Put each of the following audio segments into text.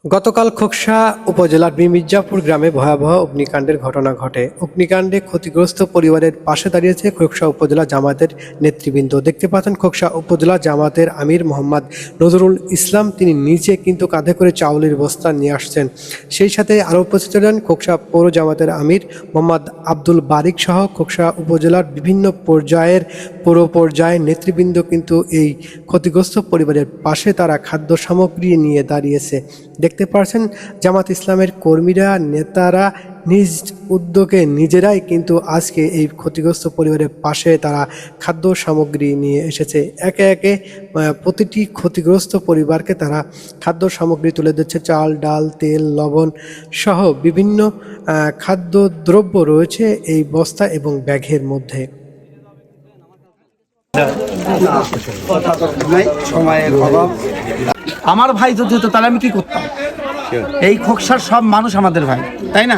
গতকাল খোকসা উপজেলার মির্জাপুর গ্রামে ভয়াবহ অগ্নিকাণ্ডের ঘটনা ঘটে। অগ্নিকাণ্ডে ক্ষতিগ্রস্ত পরিবারের পাশে দাঁড়িয়েছে খোকসা উপজেলা জামায়াতের নেতৃবৃন্দ। দেখতে পাচ্ছেন খোকসা উপজেলা জামায়াতের আমির মোহাম্মদ নজরুল ইসলাম, তিনি নিজে কিন্তু কাঁধে করে চাউলের বস্তা নিয়ে আসছেন। সেই সাথে আরও উপস্থিত ছিলেন খোকসা পৌর জামায়াতের আমির মোহাম্মদ আব্দুল বারিক সহ খোকসা উপজেলার বিভিন্ন পৌর পর্যায়ের নেতৃবৃন্দ কিন্তু এই ক্ষতিগ্রস্ত পরিবারের পাশে তারা খাদ্য সামগ্রী নিয়ে দাঁড়িয়েছে। দেখতে পাচ্ছেন জামাত ইসলামের কর্মীরা, নেতারা নিজ উদ্যোগে নিজেরাই কিন্তু আজকে এই ক্ষতিগ্রস্ত পরিবারের পাশে তারা খাদ্য সামগ্রী নিয়ে এসেছে। একে একে প্রতিটি ক্ষতিগ্রস্ত পরিবারকে তারা খাদ্য সামগ্রী তুলে দিচ্ছে। চাল, ডাল, তেল, লবণ সহ বিভিন্ন খাদ্যদ্রব্য রয়েছে এই বস্তা এবং ব্যাগের মধ্যে। সময়ের অভাব। আমার ভাই যদি হতো তাহলে আমি কি করতাম? এই খোকসার সব মানুষ আমাদের ভাই, তাই না?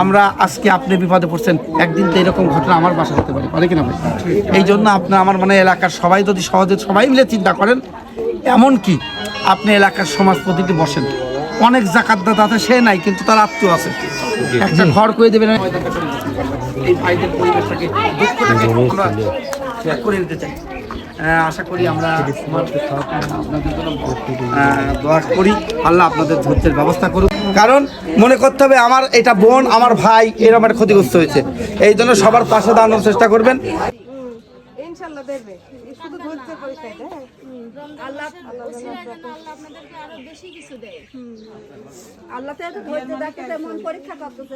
আমরা আজকে আপনি বিপদে পড়ছেন, একদিন তো এরকম ঘটনা আমার বাসা হতে পারে, পারে কিনা ভাই? এই জন্য আপনি আমার মানে এলাকার সবাই যদি সহজে সবাই মিলে চিন্তা করেন, এমন কি আপনি এলাকার সমাজ প্রতিটি বসেন, অনেক জাকাতদাতা আছে, সে নাই কিন্তু তার আত্মীয় আছে, একটা ঘর করে দেবেন। এই ভাইদের পরিবেশটাকে দুঃখটাকে আমরা শেয়ার করে দিতে চাই। আশা করি আমরা আপনাদের জন্য দোয়া করি, আল্লাহ আপনাদের ধৈর্যের ব্যবস্থা করুক। কারণ মনে করতে হবে আমার এটা বোন, আমার ভাই, এরকম একটা ক্ষতিগ্রস্ত হয়েছে, এই জন্য সবার পাশে দাঁড়ানোর চেষ্টা করবেন। ইনশাআল্লাহ দেবে, শুধু ধৈর্য পরীক্ষায় দেয়। আল্লাহ আপনাদেরকে আরো বেশি কিছু দেয়। আল্লাহ তো ধৈর্য দেখে মন পরীক্ষা করতেছে।